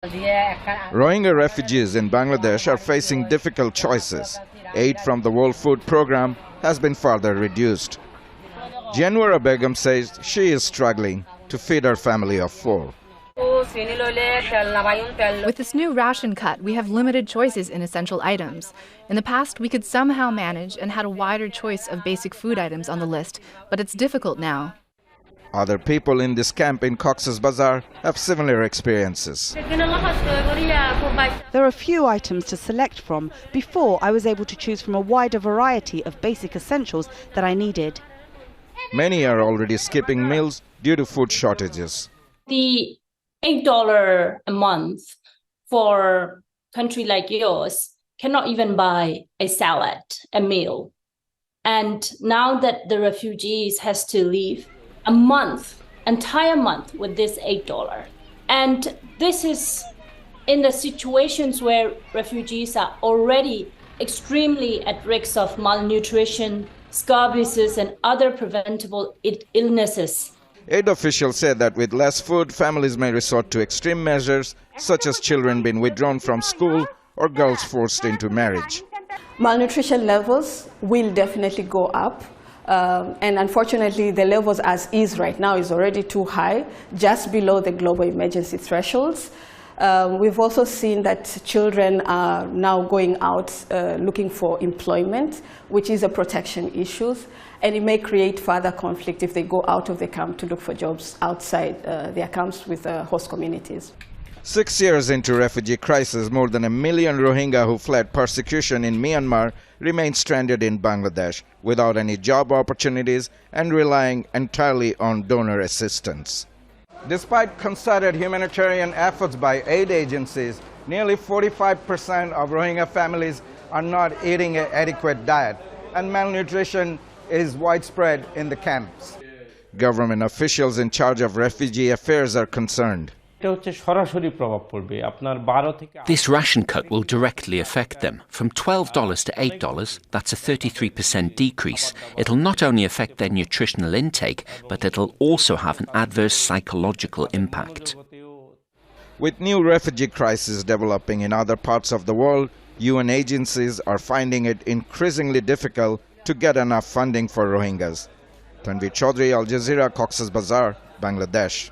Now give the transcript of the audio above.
Rohingya refugees in Bangladesh are facing difficult choices. Aid from the World Food Programme has been further reduced. Janwara Begum says she is struggling to feed her family of 4. With this new ration cut, we have limited choices in essential items. In the past, we could somehow manage and had a wider choice of basic food items on the list, but it's difficult now. Other people in this camp in Cox's Bazar have similar experiences. There are few items to select from. Before, I was able to choose from a wider variety of basic essentials that I needed. Many are already skipping meals due to food shortages. The $8 a month for a country like yours cannot even buy a salad, a meal. And now that the refugees has to leave a month, entire month with this $8. And this is in the situations where refugees are already extremely at risk of malnutrition, scabies, and other preventable illnesses. Aid officials said that with less food, families may resort to extreme measures, such as children being withdrawn from school or girls forced into marriage. Malnutrition levels will definitely go up. And unfortunately, the levels as is right now is already too high, just below the global emergency thresholds. We've also seen that children are now going out looking for employment, which is a protection issue, and it may create further conflict if they go out of the camp to look for jobs outside their camps with host communities. 6 years into refugee crisis, more than 1 million Rohingya who fled persecution in Myanmar remain stranded in Bangladesh without any job opportunities and relying entirely on donor assistance. Despite concerted humanitarian efforts by aid agencies, nearly 45% of Rohingya families are not eating an adequate diet, and malnutrition is widespread in the camps. Government officials in charge of refugee affairs are concerned. This ration cut will directly affect them. From $12 to $8, that's a 33% decrease. It'll not only affect their nutritional intake, but it'll also have an adverse psychological impact. With new refugee crises developing in other parts of the world, UN agencies are finding it increasingly difficult to get enough funding for Rohingyas. Tanvir Chaudhary, Al Jazeera, Cox's Bazar, Bangladesh.